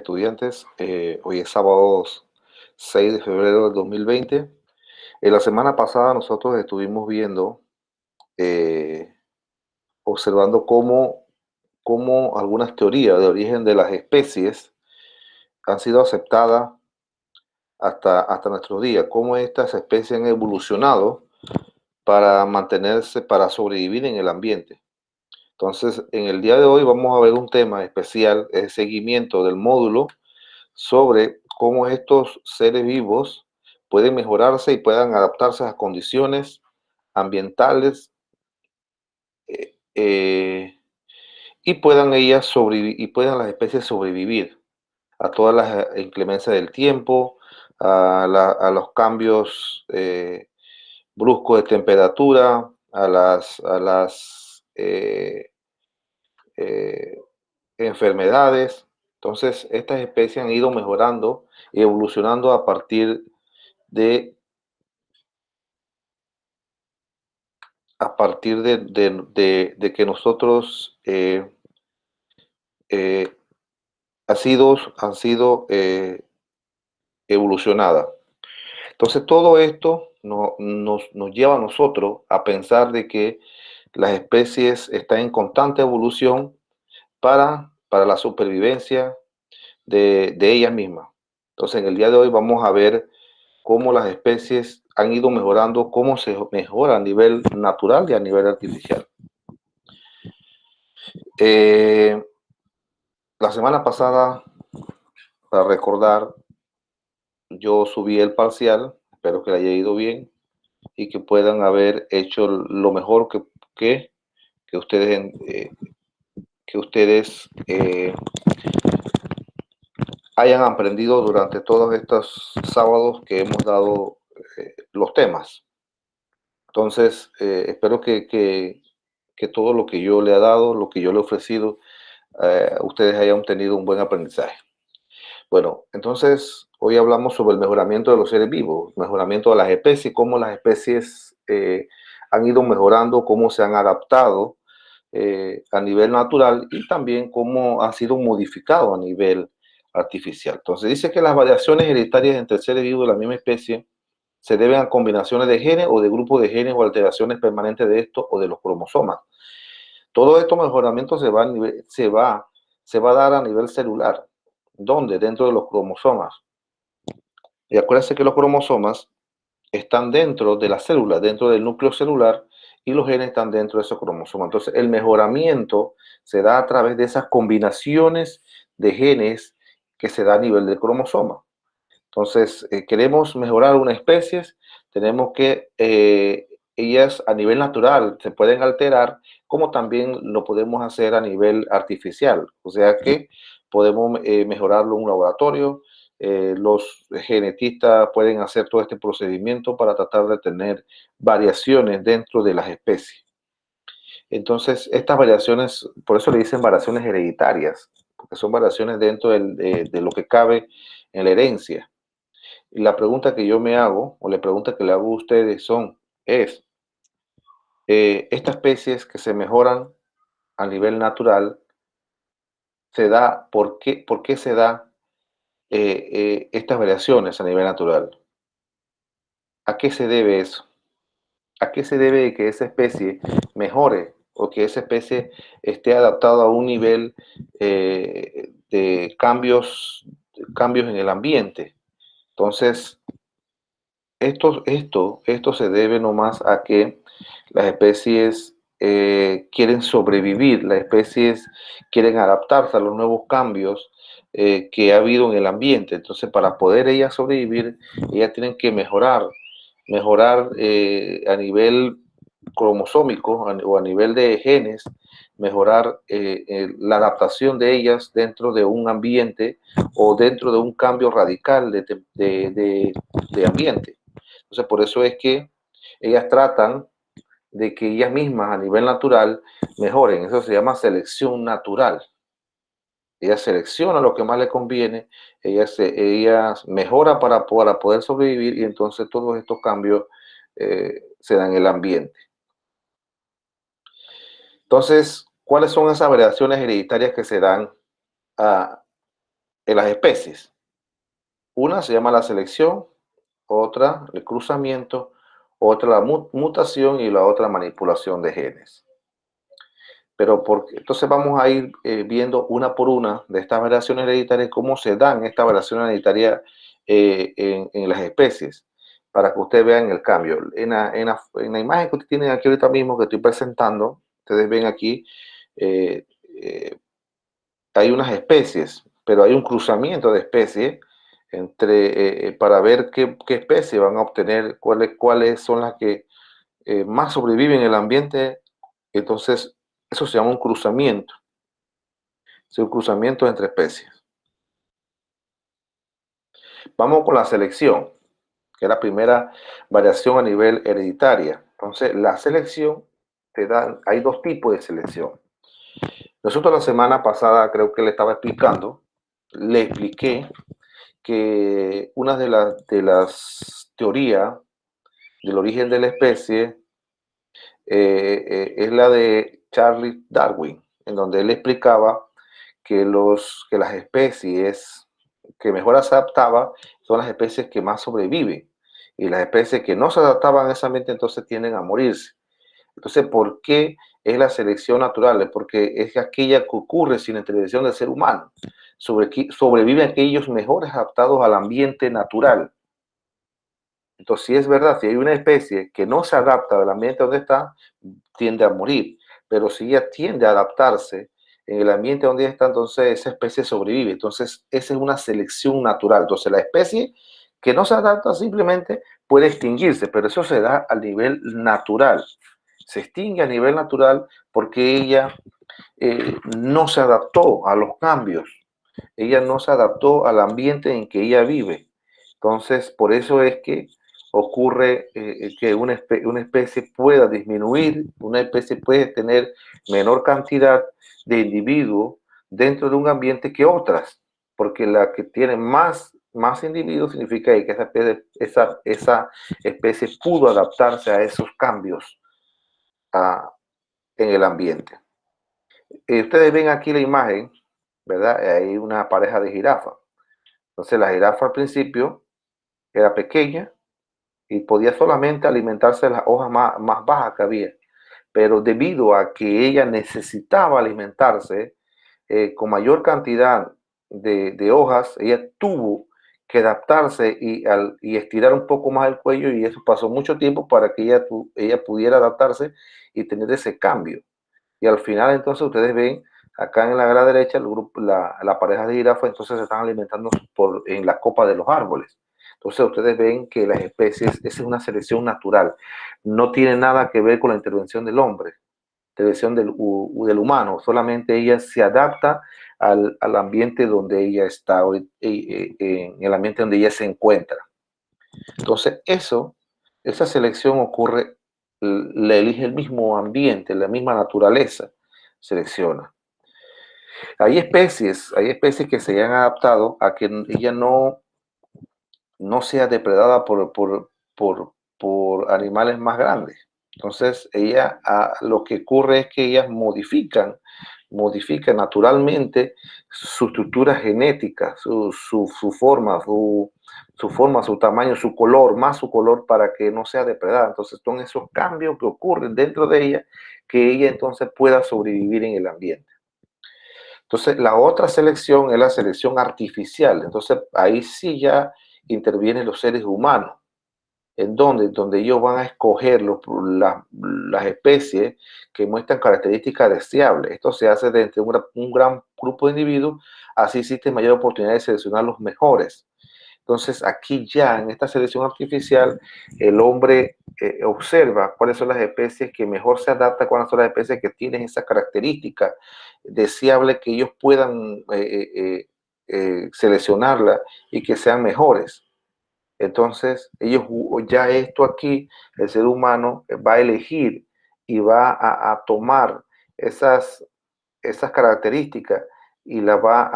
estudiantes. Hoy es sábado 6 de febrero del 2020. La semana pasada nosotros estuvimos viendo, eh, observando cómo algunas teorías de origen de las especies han sido aceptadas hasta nuestros días, cómo estas especies han evolucionado para mantenerse, para sobrevivir en el ambiente. Entonces, en el día de hoy vamos a ver un tema especial, el seguimiento del módulo sobre cómo estos seres vivos pueden mejorarse y puedan adaptarse a condiciones ambientales, y puedan las especies sobrevivir a todas las inclemencias del tiempo, a los cambios bruscos de temperatura, a las eh, enfermedades. Entonces, estas especies han ido mejorando y evolucionando de, de que nosotros eh, han sido evolucionadas. Entonces, todo esto nos lleva a nosotros a pensar de que las especies están en constante evolución para la supervivencia de ellas mismas. Entonces, en el día de hoy vamos a ver cómo las especies han ido mejorando, cómo se mejora a nivel natural y a nivel artificial. La semana pasada, para recordar, yo subí el parcial, espero que le haya ido bien y que puedan haber hecho lo mejor que, que ustedes, que ustedes hayan aprendido durante todos estos sábados que hemos dado los temas. Entonces, espero que todo lo que yo le he dado, lo que yo le he ofrecido, ustedes hayan tenido un buen aprendizaje. Bueno, entonces hoy hablamos sobre el mejoramiento de los seres vivos, mejoramiento de las especies, cómo las especies han ido mejorando, cómo se han adaptado a nivel natural y también cómo ha sido modificado a nivel artificial. Entonces dice que las variaciones hereditarias entre seres vivos de la misma especie se deben a combinaciones de genes o de grupos de genes o alteraciones permanentes de estos o de los cromosomas. Todo esto mejoramiento se va a dar a nivel celular, donde dentro de los cromosomas. Y acuérdense que los cromosomas están dentro de la célula, dentro del núcleo celular, y los genes están dentro de esos cromosomas. Entonces, el mejoramiento se da a través de esas combinaciones de genes que se da a nivel del cromosoma. Entonces, queremos mejorar una especie, tenemos que ellas a nivel natural se pueden alterar, como también lo podemos hacer a nivel artificial. O sea que podemos mejorarlo en un laboratorio. Los genetistas pueden hacer todo este procedimiento para tratar de tener variaciones dentro de las especies. Entonces, estas variaciones, por eso le dicen variaciones hereditarias, porque son variaciones dentro de lo que cabe en la herencia. Y la pregunta que yo me hago, o la pregunta que le hago a ustedes estas especies que se mejoran a nivel natural, ¿por qué se da estas variaciones a nivel natural? ¿A qué se debe eso? ¿A qué se debe que esa especie mejore o que esa especie esté adaptada a un nivel de cambios en el ambiente? Entonces, esto se debe nomás a que las especies quieren sobrevivir, las especies quieren adaptarse a los nuevos cambios que ha habido en el ambiente. Entonces, para poder ellas sobrevivir, ellas tienen que mejorar a nivel cromosómico o a nivel de genes, mejorar la adaptación de ellas dentro de un ambiente o dentro de un cambio radical de ambiente. Entonces, por eso es que ellas tratan de que ellas mismas a nivel natural mejoren. Eso se llama selección natural. Ella selecciona lo que más le conviene, ella mejora para poder sobrevivir y entonces todos estos cambios se dan en el ambiente. Entonces, ¿cuáles son esas variaciones hereditarias que se dan en las especies. Una se llama la selección, otra el cruzamiento, otra la mutación y la otra manipulación de genes. Pero entonces vamos a ir viendo una por una de estas variaciones hereditarias, cómo se dan estas variaciones hereditarias en las especies, para que ustedes vean el cambio. En la imagen que ustedes tienen aquí ahorita mismo que estoy presentando, ustedes ven aquí, eh, eh, hay unas especies, pero hay un cruzamiento de especies para ver qué especie van a obtener, cuáles son las que más sobreviven en el ambiente. Entonces, eso se llama un cruzamiento. Es un cruzamiento entre especies. Vamos con la selección, que es la primera variación a nivel hereditaria. Entonces, la selección hay dos tipos de selección. Nosotros la semana pasada creo que le expliqué que una de las teorías del origen de la especie es la de Charles Darwin, en donde él explicaba que las especies que mejor se adaptaban son las especies que más sobreviven. Y las especies que no se adaptaban a ese ambiente entonces tienden a morirse. Entonces, ¿por qué es la selección natural? Es porque es aquella que ocurre sin intervención del ser humano. Sobreviven aquellos mejores adaptados al ambiente natural. Entonces, si es verdad, si hay una especie que no se adapta al ambiente donde está, tiende a morir. Pero si ella tiende a adaptarse en el ambiente donde está, entonces esa especie sobrevive. Entonces, esa es una selección natural. Entonces, la especie que no se adapta simplemente puede extinguirse, pero eso se da a nivel natural. Se extingue a nivel natural porque ella no se adaptó a los cambios. Ella no se adaptó al ambiente en que ella vive. Entonces, por eso es que ocurre que una especie pueda disminuir, una especie puede tener menor cantidad de individuos dentro de un ambiente que otras, porque la que tiene más individuos significa que esa especie pudo adaptarse a esos cambios en el ambiente. Ustedes ven aquí la imagen, ¿verdad? Hay una pareja de jirafas. Entonces la jirafa al principio era pequeña y podía solamente alimentarse de las hojas más bajas que había. Pero debido a que ella necesitaba alimentarse con mayor cantidad de hojas, ella tuvo que adaptarse y estirar un poco más el cuello, y eso pasó mucho tiempo para que ella pudiera adaptarse y tener ese cambio. Y al final entonces ustedes ven acá en la derecha la pareja de jirafas entonces se están alimentando en la copa de los árboles. Entonces ustedes ven que las especies, esa es una selección natural, no tiene nada que ver con la intervención del hombre, intervención del humano, solamente ella se adapta al ambiente donde ella está, en el ambiente donde ella se encuentra. Entonces esa selección ocurre, la elige el mismo ambiente, la misma naturaleza selecciona. Hay especies que se han adaptado a que ella no sea depredada por animales más grandes. Entonces, lo que ocurre es que ellas modifican naturalmente su estructura genética, su forma, su tamaño, su color, para que no sea depredada. Entonces, son esos cambios que ocurren dentro de ella que ella entonces pueda sobrevivir en el ambiente. Entonces, la otra selección es la selección artificial. Entonces, ahí sí ya intervienen los seres humanos, donde ellos van a escoger las especies que muestran características deseables. Esto se hace de un gran grupo de individuos, así existe mayor oportunidad de seleccionar los mejores. Entonces, aquí ya en esta selección artificial, el hombre observa cuáles son las especies que mejor se adaptan, cuáles son las especies que tienen esa característica deseable que ellos puedan seleccionarla y que sean mejores. Entonces, ya esto aquí, el ser humano va a elegir y va a tomar esas características y las va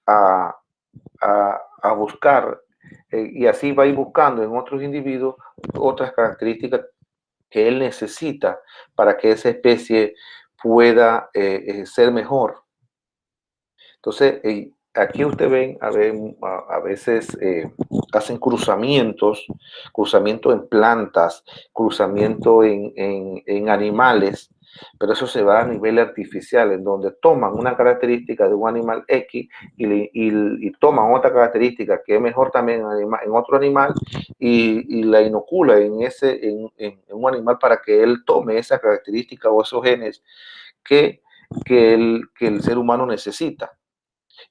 a, a buscar, y así va a ir buscando en otros individuos otras características que él necesita para que esa especie pueda ser mejor. Entonces, aquí usted ven, a veces hacen cruzamiento en plantas, cruzamiento en animales, pero eso se va a nivel artificial, en donde toman una característica de un animal X y toman otra característica que es mejor también en otro animal y la inocula en un animal para que él tome esa característica o esos genes que, que el ser humano necesita.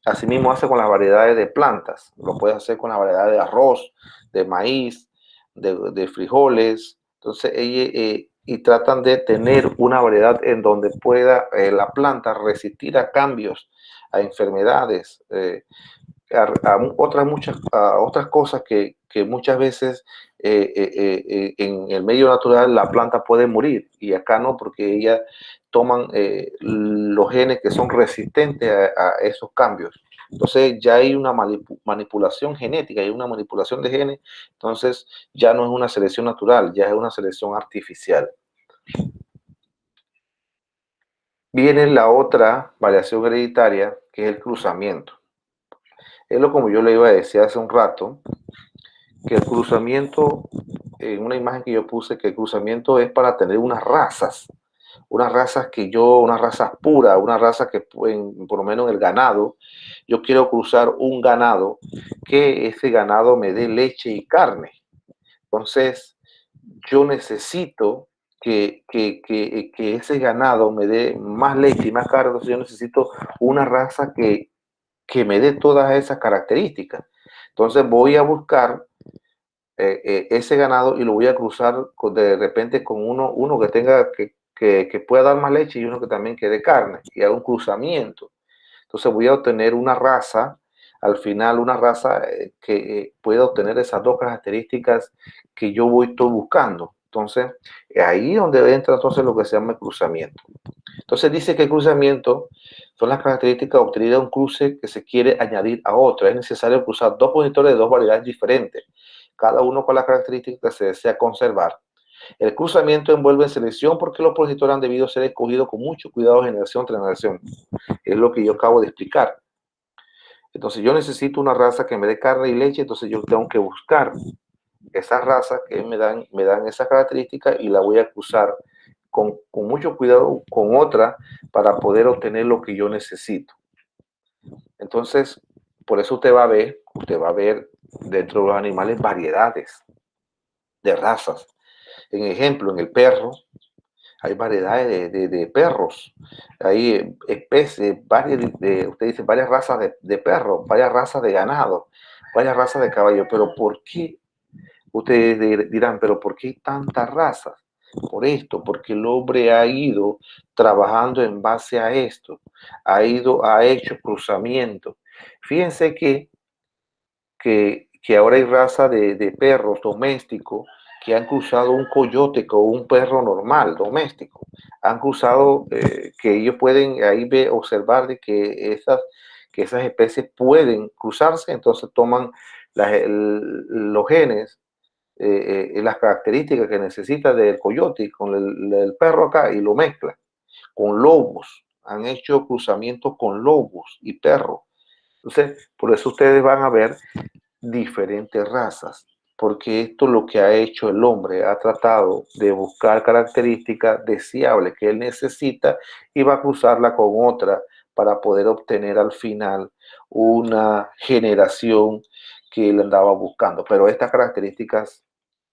Asimismo hace con las variedades de plantas, lo puede hacer con la variedad de arroz, de maíz, de frijoles. Entonces, y tratan de tener una variedad en donde pueda la planta resistir a cambios, a enfermedades, a otras cosas que muchas veces en el medio natural la planta puede morir y acá no, porque ellas toman los genes que son resistentes a esos cambios. Entonces ya hay una manipulación genética, hay una manipulación de genes, entonces ya no es una selección natural, ya es una selección artificial. Viene la otra variación hereditaria, que es el cruzamiento. Es lo como yo le iba a decir hace un rato, que el cruzamiento, en una imagen que yo puse, que el cruzamiento es para tener unas razas unas razas puras, una raza que por lo menos en el ganado, yo quiero cruzar un ganado, que ese ganado me dé leche y carne. Entonces, yo necesito que ese ganado me dé más leche y más carne, entonces yo necesito una raza que me dé todas esas características. Entonces voy a buscar ese ganado y lo voy a cruzar de repente con uno que tenga que pueda dar más leche y uno que también que dé carne y hago un cruzamiento. Entonces voy a obtener una raza, al final una raza que pueda obtener esas dos características que yo estoy buscando. Entonces, ahí es donde entra entonces lo que se llama el cruzamiento. Entonces dice que el cruzamiento son las características obtenidas de un cruce que se quiere añadir a otro. Es necesario cruzar dos progenitores de dos variedades diferentes, cada uno con las características que se desea conservar. El cruzamiento envuelve en selección porque los progenitores han debido ser escogidos con mucho cuidado generación tras generación. Es lo que yo acabo de explicar. Entonces yo necesito una raza que me dé carne y leche, entonces yo tengo que buscar esas razas que me dan esas características y la voy a cruzar con mucho cuidado con otra para poder obtener lo que yo necesito. Entonces, por eso usted va a ver dentro de los animales variedades de razas. En ejemplo, en el perro hay variedades de perros, hay especies, usted dice varias razas de perros, varias razas de ganado, varias razas de caballo, pero ¿por qué? Ustedes dirán, pero ¿por qué hay tantas razas? Por esto, porque el hombre ha ido trabajando en base a esto, ha hecho cruzamiento. Fíjense que ahora hay raza de perros domésticos que han cruzado un coyote con un perro normal, doméstico. Han cruzado, que ellos pueden ahí observar de que esas especies pueden cruzarse, entonces toman los genes, las características que necesita del coyote con el perro acá y lo mezclan con lobos. Han hecho cruzamientos con lobos y perros. Entonces, por eso ustedes van a ver diferentes razas, porque esto es lo que ha hecho el hombre, ha tratado de buscar características deseables que él necesita y va a cruzarla con otra para poder obtener al final una generación que él andaba buscando. Pero estas características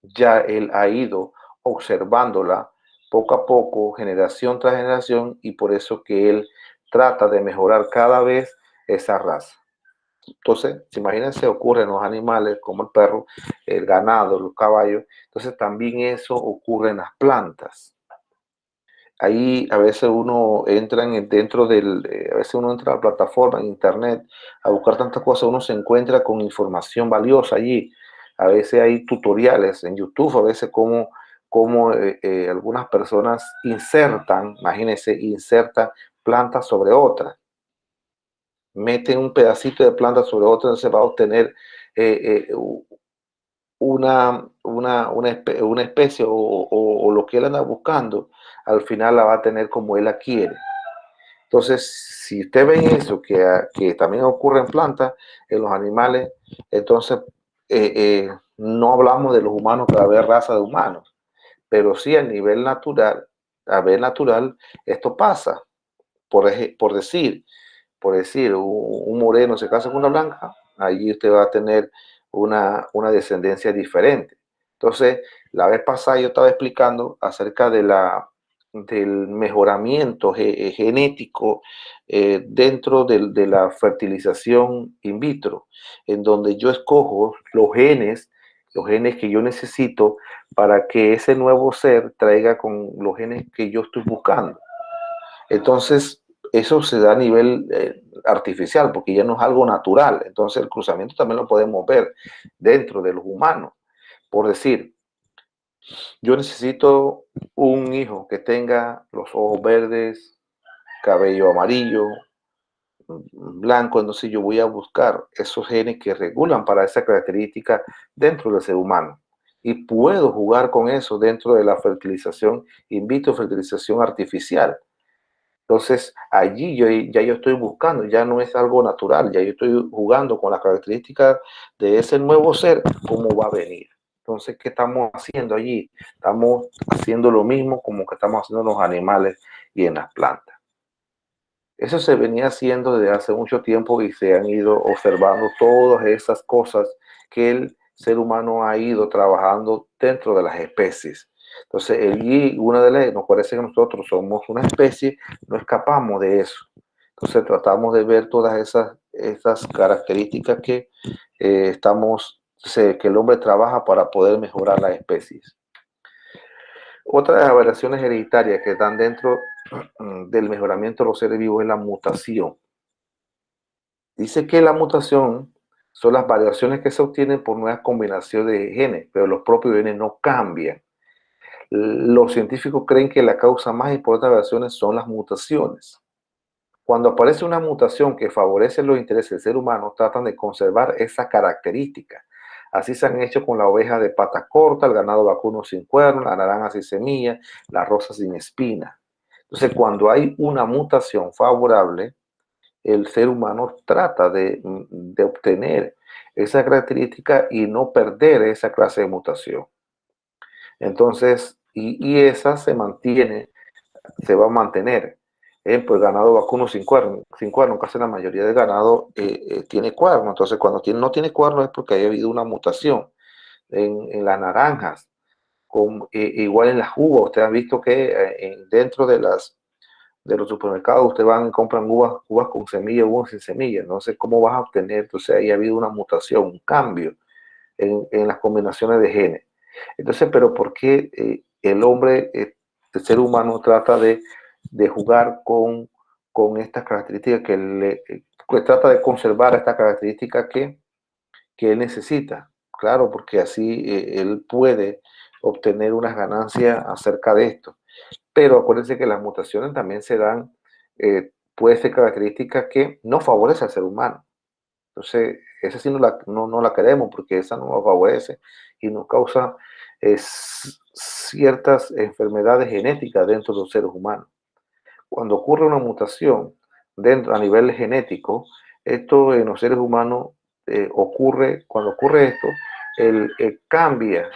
ya él ha ido observándola poco a poco, generación tras generación, y por eso que él trata de mejorar cada vez esa raza. Entonces, imagínense, ocurre en los animales como el perro, el ganado, los caballos. Entonces, también eso ocurre en las plantas. Ahí a veces uno entra a veces uno entra a la plataforma en internet a buscar tantas cosas, uno se encuentra con información valiosa allí. A veces hay tutoriales en YouTube, a veces como algunas personas imagínense, insertan plantas sobre otras, meten un pedacito de planta sobre otra, se va a obtener eh, eh, una especie o lo que él anda buscando, al final la va a tener como él la quiere. Entonces, si usted ve eso, que también ocurre en plantas, en los animales, entonces no hablamos de los humanos que va a haber raza de humanos, pero sí a nivel natural, esto pasa. Por decir, un moreno se casa con una blanca, allí usted va a tener una descendencia diferente. Entonces, la vez pasada yo estaba explicando acerca del mejoramiento genético dentro de la fertilización in vitro, en donde yo escojo los genes que yo necesito para que ese nuevo ser traiga con los genes que yo estoy buscando. Entonces, eso se da a nivel artificial, porque ya no es algo natural. Entonces, el cruzamiento también lo podemos ver dentro de los humanos. Por decir, yo necesito un hijo que tenga los ojos verdes, cabello amarillo, blanco, entonces yo voy a buscar esos genes que regulan para esa característica dentro del ser humano. Y puedo jugar con eso dentro de la fertilización in vitro, fertilización artificial. Entonces, allí ya yo estoy buscando, ya no es algo natural, ya yo estoy jugando con las características de ese nuevo ser, cómo va a venir. Entonces, ¿qué estamos haciendo allí? Estamos haciendo lo mismo como que estamos haciendo en los animales y en las plantas. Eso se venía haciendo desde hace mucho tiempo y se han ido observando todas esas cosas que el ser humano ha ido trabajando dentro de las especies. Entonces, una de las, nos parece que nosotros somos una especie, no escapamos de eso. Entonces, tratamos de ver todas esas características que que el hombre trabaja para poder mejorar las especies. Otra de las variaciones hereditarias que están dentro del mejoramiento de los seres vivos es la mutación. Dice que la mutación son las variaciones que se obtienen por nuevas combinaciones de genes, pero los propios genes no cambian. Los científicos creen que la causa más importante de variaciones son las mutaciones. Cuando aparece una mutación que favorece los intereses del ser humano, tratan de conservar esa característica. Así se han hecho con la oveja de pata corta, el ganado vacuno sin cuerno, la naranja sin semilla, la rosa sin espina. Entonces, cuando hay una mutación favorable, el ser humano trata de obtener esa característica y no perder esa clase de mutación. Entonces, y esa se mantiene, se va a mantener. Pues ganado vacuno sin cuerno, casi la mayoría de ganado tiene cuerno. Entonces, cuando no tiene cuerno es porque haya habido una mutación en las naranjas. Igual en las uvas, ustedes han visto que dentro de los supermercados, ustedes van y compran uvas con semilla, uvas sin semilla. No sé cómo vas a obtener, entonces ahí ha habido una mutación, un cambio en las combinaciones de genes. Entonces, pero ¿por qué el hombre, el ser humano, trata de jugar con estas características que trata de conservar estas características que él necesita? Claro, porque así él puede obtener unas ganancias acerca de esto. Pero acuérdense que las mutaciones también se dan, puede ser características que no favorece al ser humano. Entonces, esa sí no la queremos porque esa no nos favorece y nos causa ciertas enfermedades genéticas dentro de los seres humanos. Cuando ocurre una mutación a nivel genético, esto en los seres humanos cuando ocurre esto, cambia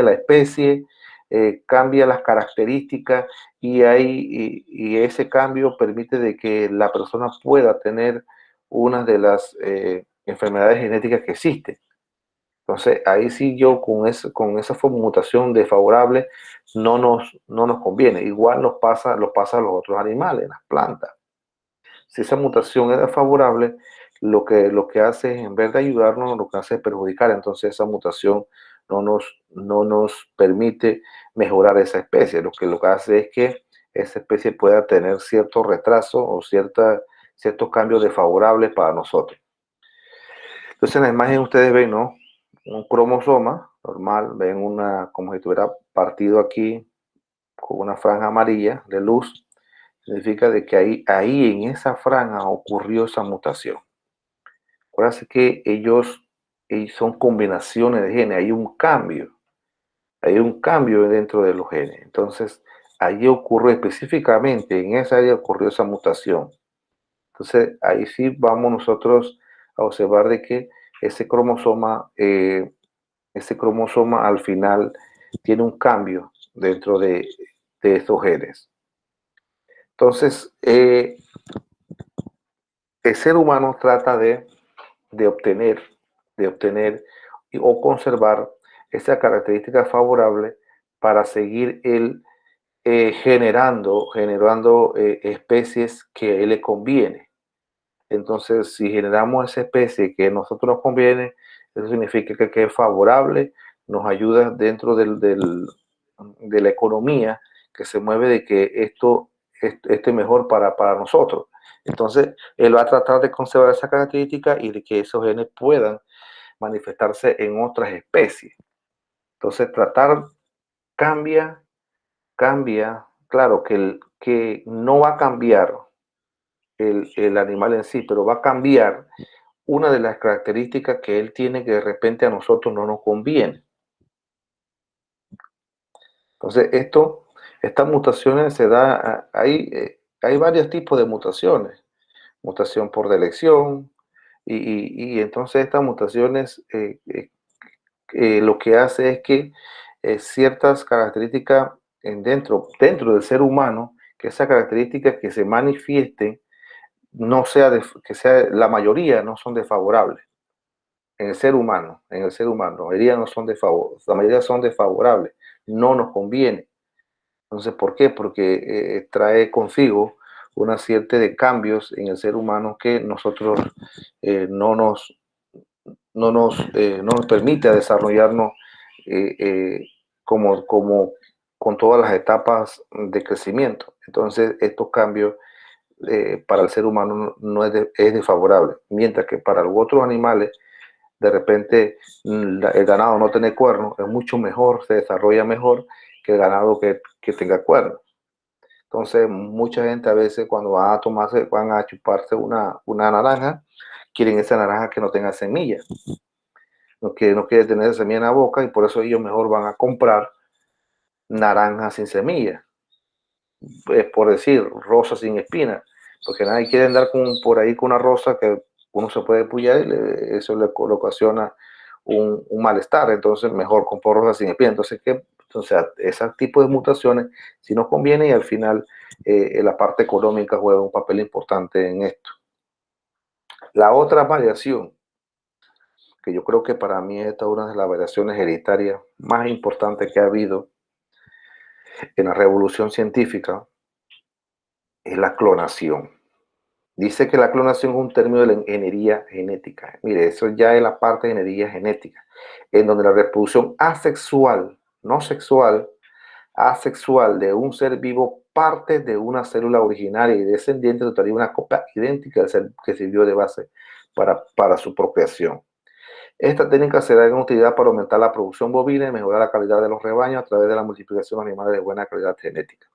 la especie, cambia las características y ese cambio permite de que la persona pueda tener una de las enfermedades genéticas que existen. Entonces, ahí sí yo con esa mutación desfavorable no nos conviene. Igual nos pasa a los otros animales, las plantas. Si esa mutación es desfavorable, lo que hace es, en vez de ayudarnos, lo que hace es perjudicar. Entonces, esa mutación no nos permite mejorar esa especie. Lo que hace es que esa especie pueda tener cierto retraso o ciertos cambios desfavorables para nosotros. Entonces, en la imagen ustedes ven, ¿no? Un cromosoma normal, ven como si estuviera partido aquí con una franja amarilla de luz, significa de que ahí en esa franja ocurrió esa mutación. Acuérdense que ellos son combinaciones de genes, hay un cambio dentro de los genes. Entonces, allí ocurrió específicamente, en esa área ocurrió esa mutación. Entonces, ahí sí vamos nosotros a observar de que ese cromosoma, ese cromosoma al final tiene un cambio dentro de estos genes. Entonces, el ser humano trata de obtener, de obtener o conservar esa característica favorable para seguir él generando especies que a él le conviene. Entonces, si generamos esa especie que a nosotros nos conviene, eso significa que es favorable, nos ayuda dentro de la economía que se mueve de que esto esté mejor para nosotros. Entonces, él va a tratar de conservar esa característica y de que esos genes puedan manifestarse en otras especies. Entonces, tratar cambia, claro que no va a cambiar el animal en sí, pero va a cambiar una de las características que él tiene que de repente a nosotros no nos conviene. Entonces, estas mutaciones se da, hay varios tipos de mutaciones. Mutación por elección, y entonces estas mutaciones lo que hace es que ciertas características dentro del ser humano, que esas características que se manifiesten, no sea que sea la mayoría no son desfavorables en el ser humano, la mayoría no son la mayoría son desfavorables, no nos conviene. Entonces, ¿por qué? Porque trae consigo una serie de cambios en el ser humano que nosotros eh, no nos, no nos permite desarrollarnos eh, eh, como con todas las etapas de crecimiento. Entonces, estos cambios para el ser humano no es desfavorable, mientras que para los otros animales, de repente el ganado no tiene cuernos, es mucho mejor, se desarrolla mejor que el ganado que tenga cuernos. Entonces, mucha gente a veces cuando van a chuparse una naranja, quieren esa naranja que no tenga semillas, no quiere tener semilla en la boca y por eso ellos mejor van a comprar naranjas sin semillas, por decir, rosas sin espinas, porque nadie quiere andar por ahí con una rosa que uno se puede pullar y eso le ocasiona un malestar, entonces mejor comprar rosas sin espinas. Entonces, ese tipo de mutaciones si nos conviene y al final la parte económica juega un papel importante en esto. La otra variación, que yo creo que para mí esta es una de las variaciones hereditarias más importantes que ha habido en la revolución científica, es la clonación. Dice que la clonación es un término de la ingeniería genética. Mire, eso ya es la parte de ingeniería genética, en donde la reproducción asexual, no sexual, asexual de un ser vivo parte de una célula originaria y descendiente totalmente una copia idéntica del ser que sirvió de base para su procreación. Esta técnica se da en utilidad para aumentar la producción bovina y mejorar la calidad de los rebaños a través de la multiplicación de animales de buena calidad genética.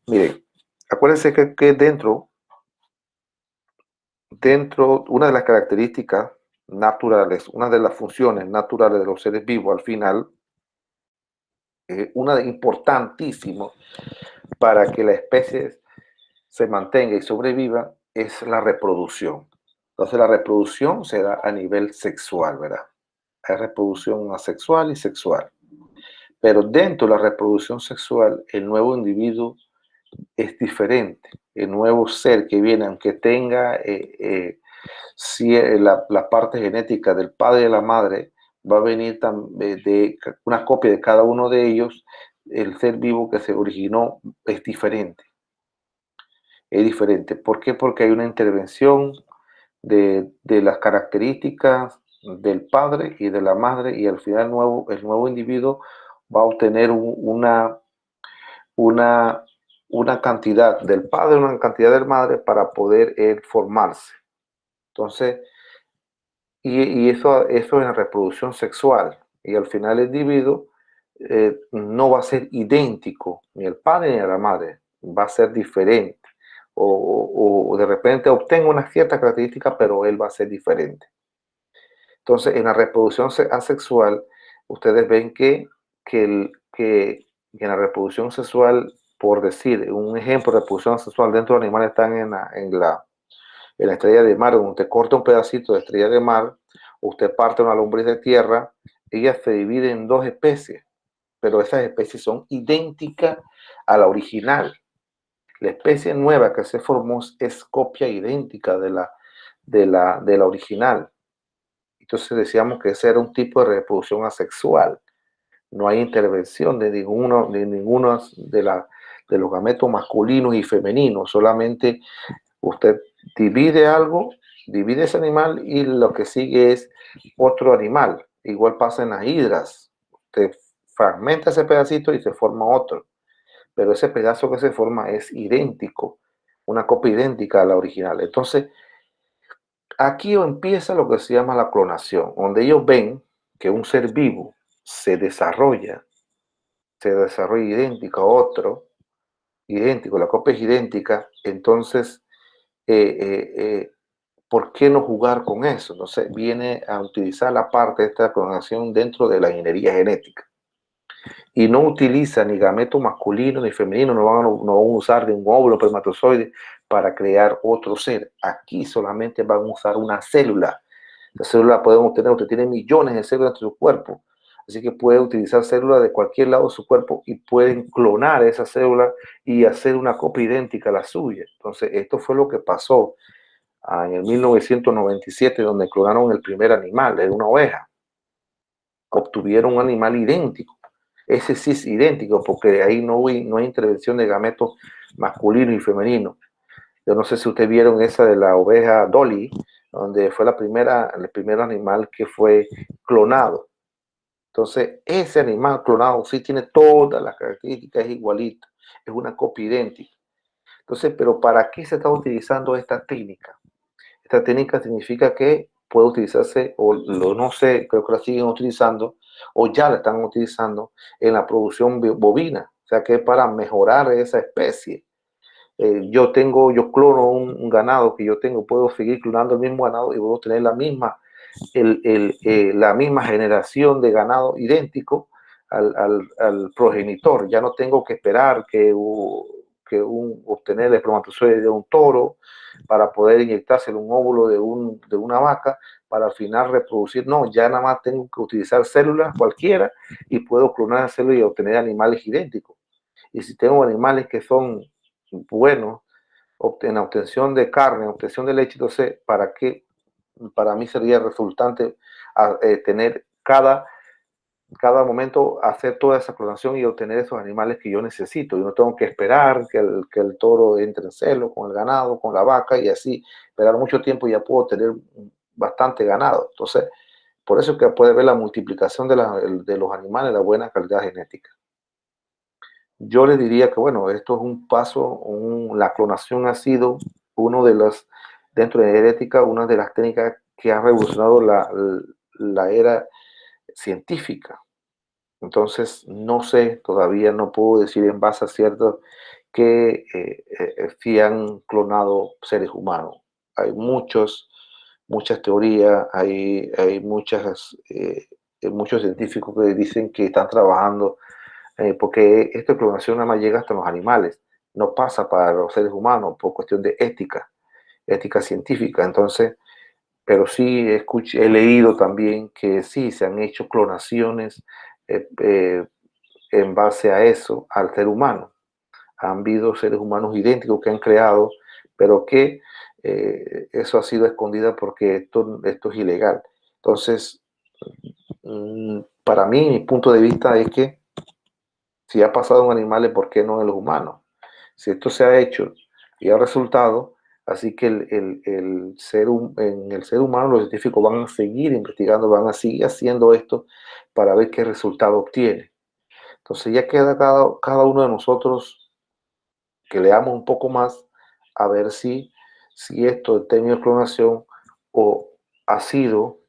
Miren, acuérdense que una de las características naturales, una de las funciones naturales de los seres vivos al final, una importantísimo para que la especie se mantenga y sobreviva, es la reproducción. Entonces la reproducción se da a nivel sexual, ¿verdad? Hay reproducción asexual y sexual. Pero dentro de la reproducción sexual, el nuevo individuo es diferente. El nuevo ser que viene, aunque tenga si la parte genética del padre y de la madre, va a venir de una copia de cada uno de ellos, el ser vivo que se originó es diferente. Es diferente. ¿Por qué? Porque hay una intervención de las características del padre y de la madre y al final el nuevo individuo va a obtener una, una cantidad del padre, una cantidad de la madre para poder formarse. Entonces, y eso es en la reproducción sexual. Y al final el individuo no va a ser idéntico, ni el padre ni la madre, va a ser diferente. O de repente obtenga una cierta característica, pero él va a ser diferente. Entonces, en la reproducción asexual, ustedes ven que en la reproducción sexual por decir, un ejemplo de reproducción sexual dentro de animales están en la estrella de mar. Cuando usted corta un pedacito de estrella de mar, usted parte una lombriz de tierra, ella se divide en dos especies, pero esas especies son idénticas a la original. La especie nueva que se formó es copia idéntica de la original. Entonces decíamos que ese era un tipo de reproducción asexual. No hay intervención de ninguno de los gametos masculinos y femeninos. Solamente usted divide algo, divide ese animal y lo que sigue es otro animal. Igual pasa en las hidras. Usted fragmenta ese pedacito y se forma otro. Pero ese pedazo que se forma es idéntico, una copia idéntica a la original. Entonces, aquí empieza lo que se llama la clonación, donde ellos ven que un ser vivo se desarrolla idéntico a otro, idéntico, la copia es idéntica. Entonces, eh, eh, ¿por qué no jugar con eso? Entonces, viene a utilizar la parte de esta clonación dentro de la ingeniería genética. Y no utiliza ni gameto masculino ni femenino, no van a usar de un óvulo espermatozoide para crear otro ser. Aquí solamente van a usar una célula. La célula podemos tener, usted tiene millones de células en su cuerpo, así que puede utilizar células de cualquier lado de su cuerpo y pueden clonar esa célula y hacer una copia idéntica a la suya. Entonces, esto fue lo que pasó en el 1997, donde clonaron el primer animal, de una oveja. Obtuvieron un animal idéntico. Ese sí es idéntico, porque ahí no hay intervención de gametos masculinos y femeninos. Yo no sé si ustedes vieron esa de la oveja Dolly, donde fue el primer animal que fue clonado. Entonces, ese animal clonado sí tiene todas las características, es igualito, es una copia idéntica. Entonces, pero ¿para qué se está utilizando esta técnica? Esta técnica significa que puede utilizarse, o no sé, creo que la siguen utilizando, o ya la están utilizando en la producción bovina, o sea que es para mejorar esa especie. Yo clono un ganado que yo tengo, puedo seguir clonando el mismo ganado y puedo tener la misma generación de ganado idéntico al progenitor. Ya no tengo que esperar obtener el espermatozoide de un toro para poder inyectárselo un óvulo de una vaca para al final reproducir. No, ya nada más tengo que utilizar células cualquiera y puedo clonar células y obtener animales idénticos. Y si tengo animales que son buenos en la obtención de carne, en obtención de leche, entonces, ¿para qué? Para mí sería resultante tener cada momento hacer toda esa clonación y obtener esos animales que yo necesito. Yo no tengo que esperar que el toro entre en celo con el ganado, con la vaca y así, esperar mucho tiempo y ya puedo tener bastante ganado. Entonces, por eso es que puede ver la multiplicación de los animales, la buena calidad genética. Yo le diría que, bueno, esto es un paso, la clonación ha sido uno de los, dentro de la genética, una de las técnicas que ha revolucionado la era científica. Entonces, no sé, todavía no puedo decir en base a cierto que sí han clonado seres humanos. Hay muchas teorías, hay muchos científicos que dicen que están trabajando porque esta clonación nada más llega hasta los animales, no pasa para los seres humanos por cuestión de ética científica. Entonces, pero sí he leído también que sí se han hecho clonaciones eh, eh, en base a eso, al ser humano. Han habido seres humanos idénticos que han creado, pero que eso ha sido escondido porque esto es ilegal. Entonces, para mí, mi punto de vista es que si ha pasado en animales, ¿por qué no en los humanos? Si esto se ha hecho y ha resultado, así que en el ser humano los científicos van a seguir investigando, van a seguir haciendo esto para ver qué resultado obtiene. Entonces ya queda cada uno de nosotros que leamos un poco más a ver si esto en términos de clonación o ha sido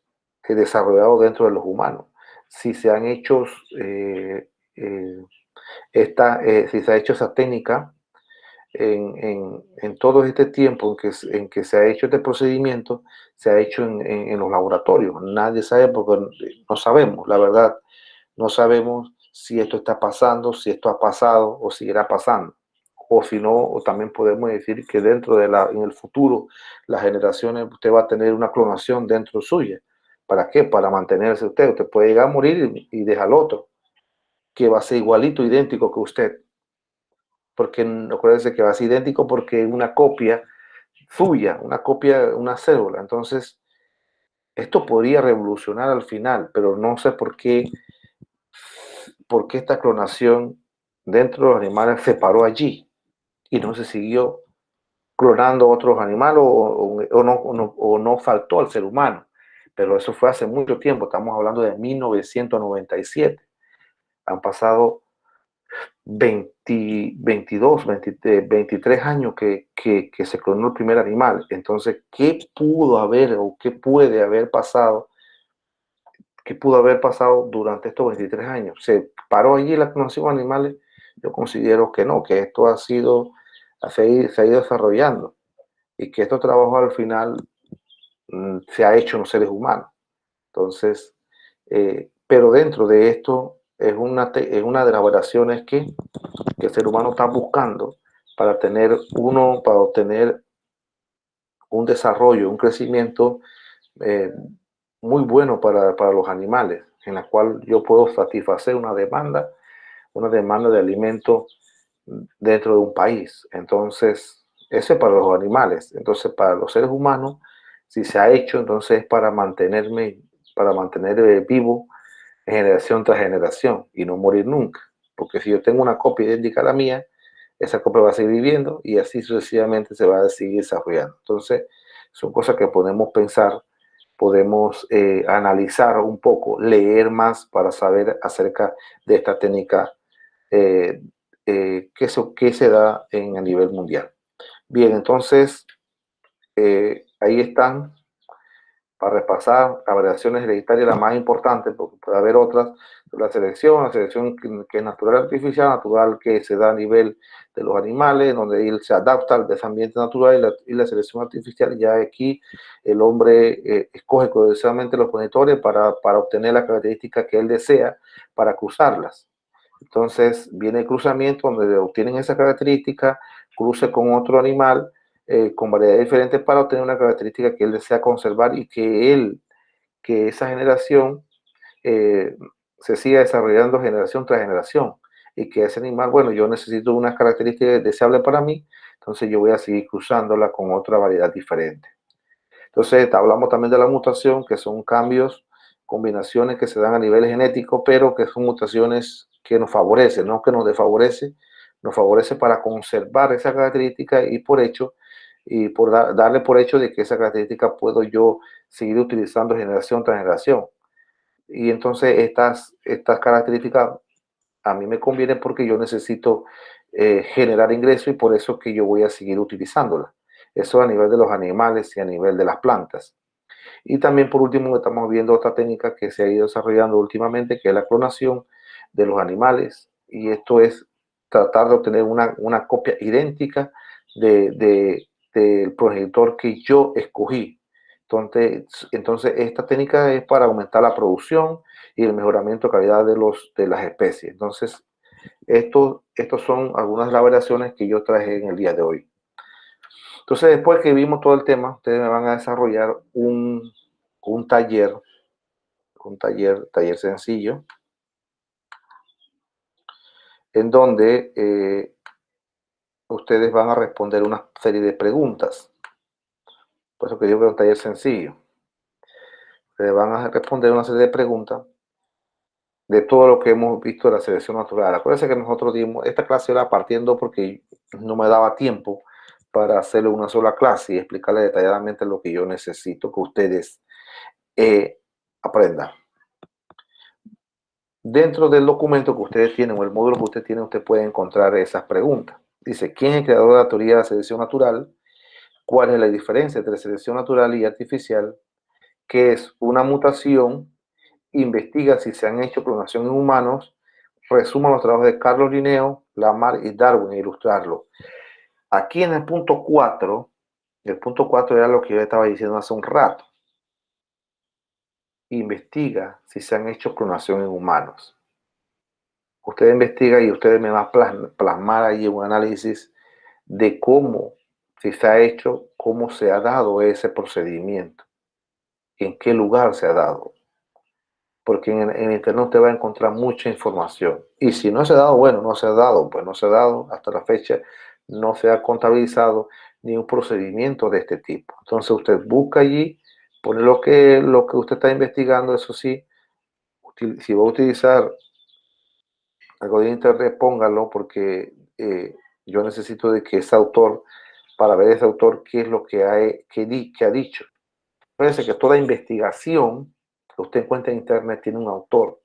desarrollado dentro de los humanos. Si se han hecho eh, si se ha hecho esa técnica en todo este tiempo en que se ha hecho este procedimiento, se ha hecho en los laboratorios. Nadie sabe porque no sabemos, la verdad, no sabemos si esto está pasando, si esto ha pasado o seguirá pasando. O si no, o también podemos decir que en el futuro, las generaciones, usted va a tener una clonación dentro suya. ¿Para qué? Para mantenerse usted. Usted puede llegar a morir y dejar al otro, que va a ser igualito, idéntico que usted. Porque acuérdense que va a ser idéntico porque es una copia suya, una copia, una célula. Entonces, esto podría revolucionar al final, pero no sé por qué esta clonación dentro de los animales se paró allí y no se siguió clonando otros animales o no faltó al ser humano. Pero eso fue hace mucho tiempo, estamos hablando de 1997. Han pasado 22, 23 años que se clonó el primer animal. Entonces, ¿qué pudo haber o qué puede haber pasado? ¿Qué pudo haber pasado durante estos 23 años? ¿Se paró allí la clonación de animales? Yo considero que no, que esto se ha ido desarrollando y que estos trabajos al final se ha hecho en los seres humanos. Entonces, pero dentro de esto es una de las variaciones que el ser humano está buscando para obtener un desarrollo, un crecimiento eh, muy bueno para los animales, en la cual yo puedo satisfacer una demanda de alimento dentro de un país. Entonces, eso es para los animales. Entonces, para los seres humanos, si se ha hecho, entonces es para mantener vivo generación tras generación y no morir nunca. Porque si yo tengo una copia idéntica a la mía, esa copia va a seguir viviendo y así sucesivamente se va a seguir desarrollando. Entonces, son cosas que podemos pensar, podemos analizar un poco, leer más para saber acerca de esta técnica eh, que se da a nivel mundial. Bien, entonces, ahí están para repasar las variaciones hereditarias, las más importantes, porque puede haber otras, la selección que es natural artificial, natural que se da a nivel de los animales, donde él se adapta al ambiente natural y la selección artificial, ya aquí el hombre escoge cuidadosamente los progenitores para obtener las características que él desea para cruzarlas. Entonces viene el cruzamiento donde obtienen esa característica, cruce con otro animal con variedades diferentes para obtener una característica que él desea conservar y que esa generación eh, se siga desarrollando generación tras generación y que ese animal, bueno, yo necesito unas características deseables para mí, entonces yo voy a seguir cruzándola con otra variedad diferente. Entonces, hablamos también de la mutación, que son cambios, combinaciones que se dan a nivel genético, pero que son mutaciones que nos favorecen, no que nos desfavorece, nos favorece para conservar esa característica y por hecho, y por darle por hecho de que esa característica puedo yo seguir utilizando generación tras generación. Y entonces estas características a mí me conviene porque yo necesito generar ingresos y por eso es que yo voy a seguir utilizándola. Eso a nivel de los animales y a nivel de las plantas. Y también por último estamos viendo otra técnica que se ha ido desarrollando últimamente, que es la clonación de los animales. Y esto es tratar de obtener una copia idéntica del progenitor que yo escogí. Entonces, esta técnica es para aumentar la producción y el mejoramiento de calidad de las especies. Entonces, estos son algunas de las variaciones que yo traje en el día de hoy. Entonces, después que vimos todo el tema, ustedes me van a desarrollar un taller, taller sencillo, en donde ustedes van a responder una serie de preguntas. Por eso que digo que es un taller sencillo. Ustedes van a responder una serie de preguntas de todo lo que hemos visto de la selección natural. Acuérdense que nosotros dimos, esta clase era partiendo porque no me daba tiempo para hacerle una sola clase y explicarle detalladamente lo que yo necesito que ustedes aprendan. Dentro del documento que ustedes tienen o el módulo que usted tiene, usted puede encontrar esas preguntas. Dice, ¿quién es el creador de la teoría de la selección natural? ¿Cuál es la diferencia entre selección natural y artificial? ¿Qué es una mutación? Investiga si se han hecho clonación en humanos. Resuma los trabajos de Carlos Linneo, Lamarck y Darwin e ilustrarlo. Aquí en el punto 4 era lo que yo estaba diciendo hace un rato. Investiga si se han hecho clonación en humanos. usted investiga y usted me va a plasmar ahí un análisis de cómo, si se ha hecho, cómo se ha dado ese procedimiento, en qué lugar se ha dado. Porque en Internet usted va a encontrar mucha información. Y si no se ha dado, bueno, no se ha dado, pues no se ha dado hasta la fecha, no se ha contabilizado ni un procedimiento de este tipo. Entonces usted busca allí, pone lo que usted está investigando, eso sí, si va a utilizar algo de Internet, póngalo porque yo necesito de que ese autor, para ver ese autor, qué es lo que ha dicho. Fíjense que toda investigación que usted encuentra en Internet tiene un autor.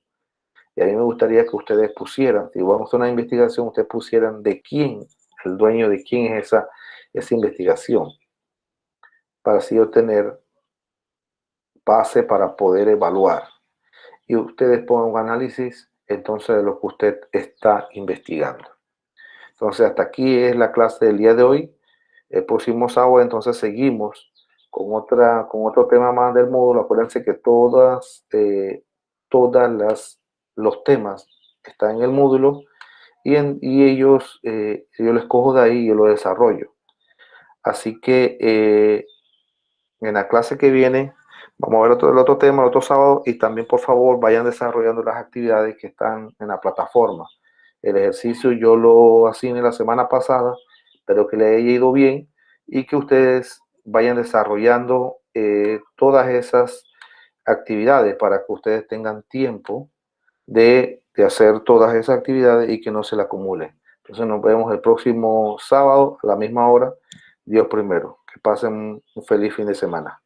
Y a mí me gustaría que ustedes pusieran, si vamos a hacer una investigación, ustedes pusieran de quién, el dueño de quién es esa investigación, para así obtener base para poder evaluar. Y ustedes pongan un análisis entonces de lo que usted está investigando. Entonces, hasta aquí es la clase del día de hoy. El próximo sábado, entonces, seguimos con otro tema más del módulo. Acuérdense que todas los temas están en el módulo y yo los cojo de ahí y yo los desarrollo. Así que en la clase que viene vamos a ver el otro tema, el otro sábado, y también por favor vayan desarrollando las actividades que están en la plataforma. El ejercicio yo lo asigné la semana pasada, pero que le haya ido bien y que ustedes vayan desarrollando todas esas actividades para que ustedes tengan tiempo de hacer todas esas actividades y que no se le acumulen. Entonces nos vemos el próximo sábado a la misma hora. Dios primero. Que pasen un feliz fin de semana.